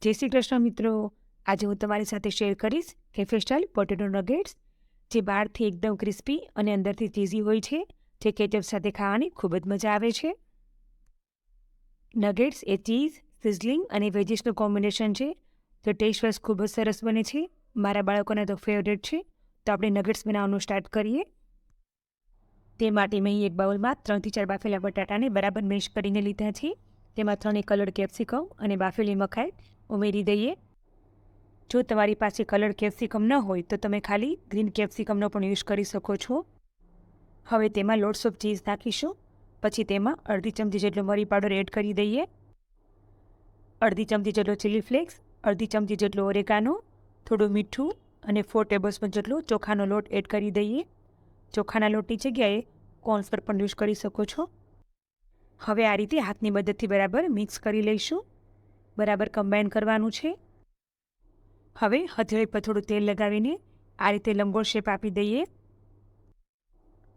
જય શ્રી કૃષ્ણ મિત્રો. આજે હું તમારી સાથે શેર કરીશ કેફે સ્ટાઇલ પોટેટો નગેટ્સ, જે બહારથી એકદમ ક્રિસ્પી અને અંદરથી ચીઝી હોય છે, જે કેચઅપ સાથે ખાવાની ખૂબ જ મજા આવે છે. નગેટ્સ એ ચીઝ, સિઝલિંગ અને વેજીસનું કોમ્બિનેશન છે, તો ટેસ્ટ વાઇઝ ખૂબ જ સરસ બને છે. મારા બાળકોના તો ફેવરેટ છે. તો આપણે નગેટ્સ બનાવવાનું સ્ટાર્ટ કરીએ. તે માટે મેં એક બાઉલમાં 3 થી 4 બાફેલા બટાટાને બરાબર મેશ કરીને લીધા છે. તેમાં 3 કલર કેપ્સિકમ અને બાફેલી મકાઈ ઉમેરી દઈએ. જો તમારી પાસે કલર કેપ્સિકમ ન હોય તો તમે ખાલી ગ્રીન કેપ્સિકમનો પણ યુઝ કરી શકો છો. હવે તેમાં લોટ્સ ઓફ ચીઝ નાખીશું. પછી તેમાં અડધી ચમચી જેટલો મરી પાવડર એડ કરી દઈએ, અડધી ચમચી જેટલો ચીલી ફ્લેક્સ, અડધી ચમચી જેટલો ઓરેગાનો, થોડું મીઠું અને 4 ટેબલસ્પૂન જેટલો ચોખાનો લોટ એડ કરી દઈએ. ચોખાના લોટની જગ્યાએ કોર્નફ્લોર પણ યુઝ કરી શકો છો. હવે આ રીતે હાથની મદદથી બરાબર મિક્સ કરી લઈશું. બરાબર કમ્બાઈન કરવાનું છે. હવે હથેળી પર થોડું તેલ લગાવીને આ રીતે લંબગોળ શેપ આપી દઈએ.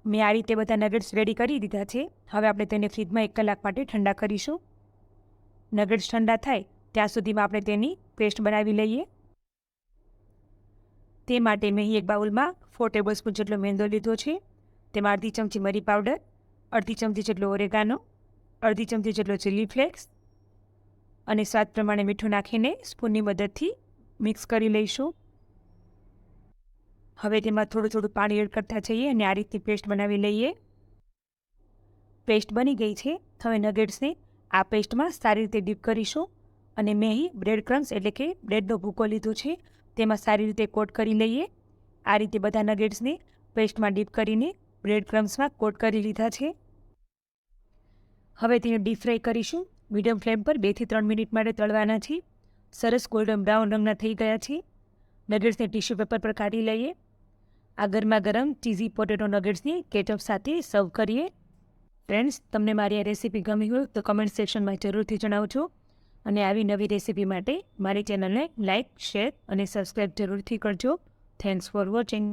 મેં આ રીતે બધા નગેટ્સ રેડી કરી દીધા છે. હવે આપણે તેને ફ્રીજમાં 1 કલાક માટે ઠંડા કરીશું. નગેટ્સ ઠંડા થાય ત્યાં સુધીમાં આપણે તેની પેસ્ટ બનાવી લઈએ. તે માટે મેં એક બાઉલમાં 4 ટેબલસ્પૂન જેટલો મેંદો લીધો છે. તેમાં અડધી ચમચી મરી પાવડર, અડધી ચમચી જેટલો ઓરેગાનો, અડધી ચમચી જેટલો ચીલી ફ્લેક્સ અને સ્વાદ પ્રમાણે મીઠું નાખીને સ્પૂનની મદદથી મિક્સ કરી લઈશું. હવે તેમાં થોડું થોડું પાણી એડ કરતા જઈએ અને આ રીતની પેસ્ટ બનાવી લઈએ. પેસ્ટ બની ગઈ છે. હવે નગેટ્સને આ પેસ્ટમાં સારી રીતે ડીપ કરીશું અને મેં અહીં બ્રેડ ક્રમ્સ એટલે કે બ્રેડનો ભૂકો લીધો છે, તેમાં સારી રીતે કોટ કરી લઈએ. આ રીતે બધા નગેટ્સને પેસ્ટમાં ડીપ કરીને બ્રેડ ક્રમ્સમાં કોટ કરી લીધા છે. હવે તેને ડીપ ફ્રાય કરીશું. મીડિયમ ફ્લેમ પર 2 થી 3 મિનિટ માટે તળવાના છે. સરસ ગોલ્ડન બ્રાઉન રંગના થઈ ગયા છે. નગેટ્સને ટીશ્યુ પેપર પર કાઢી લઈએ. આ ગરમા ગરમ ચીઝી પોટેટો નગેટ્સની કેચઅપ સાથે સર્વ કરીએ. ફ્રેન્ડ્સ, તમને મારી આ રેસીપી ગમી હોય તો કમેન્ટ સેક્શનમાં જરૂરથી જણાવજો અને આવી નવી રેસીપી માટે મારી ચેનલને લાઇક, શેર અને સબસ્ક્રાઈબ જરૂરથી કરજો. Thanks for watching.